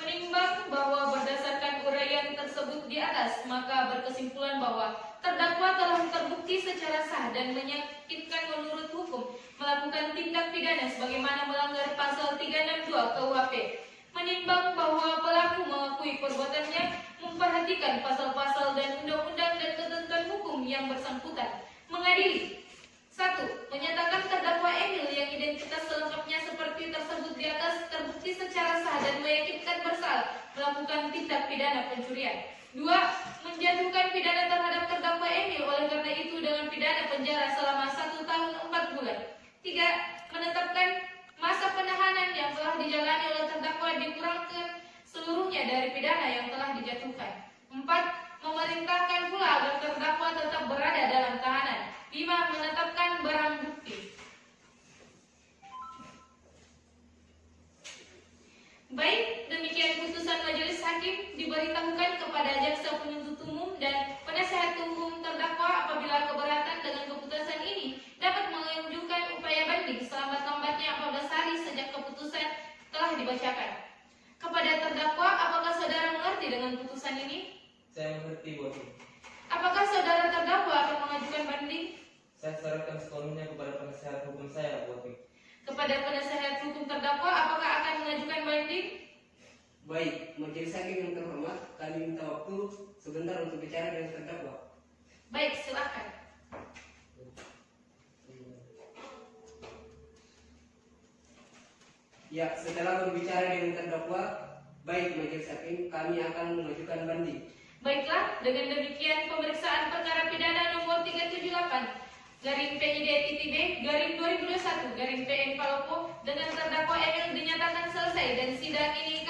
Menimbang bahwa berdasarkan uraian tersebut di atas, maka berkesimpulan bahwa terdakwa telah terbukti secara sah dan meyakinkan menurut hukum melakukan tindak pidana sebagaimana melanggar pasal 362 KUHP. Menimbang bahwa pelaku mengakui perbuatannya, memperhatikan pasal-pasal dan undang-undang dan ketentuan hukum yang bersangkutan. Mengadili 1. Menyatakan terdakwa Emil yang identitas selengkapnya seperti tersebut di atas terbukti secara sah dan meyakinkan bersalah melakukan tindak pidana pencurian. 2. Menjatuhkan pidana terhadap terdakwa Emil oleh karena itu dengan pidana penjara selama 1 tahun 4 bulan. 3. Menetapkan masa penahanan yang telah dijalani oleh terdakwa dikurangkan seluruhnya dari pidana yang telah dijatuhkan. 4. Memerintahkan pula agar terdakwa tetap berada dalam tahanan. 5. Menetapkan barang bukti. Baik, demikian putusan majelis hakim diberitahukan kepada jaksa penuntut umum dan penasehat hukum terdakwa apabila keberatan dengan keputusan ini dapat mengajukan upaya banding selambat-lambatnya 14 hari sejak keputusan telah dibacakan. Kepada terdakwa, apakah saudara mengerti dengan putusan ini? Saya mengerti, Bu Hakim. Apakah saudara terdakwa akan mengajukan banding? Saya serahkan sepenuhnya kepada penasehat hukum saya, Bu Hakim. Kepada penasehat hukum terdakwa, apakah akan mengajukan banding? Baik, majelis hakim yang terhormat, kami minta waktu sebentar untuk bicara dengan terdakwa. Baik, silakan. Ya, setelah berbicara dengan terdakwa, baik majelis hakim, kami akan mengajukan banding. Baiklah, dengan demikian pemeriksaan perkara pidana nomor 378 garing PID-B garing 2021 garing PN Palopo dengan terdakwa Emil dinyatakan selesai dan sidang ini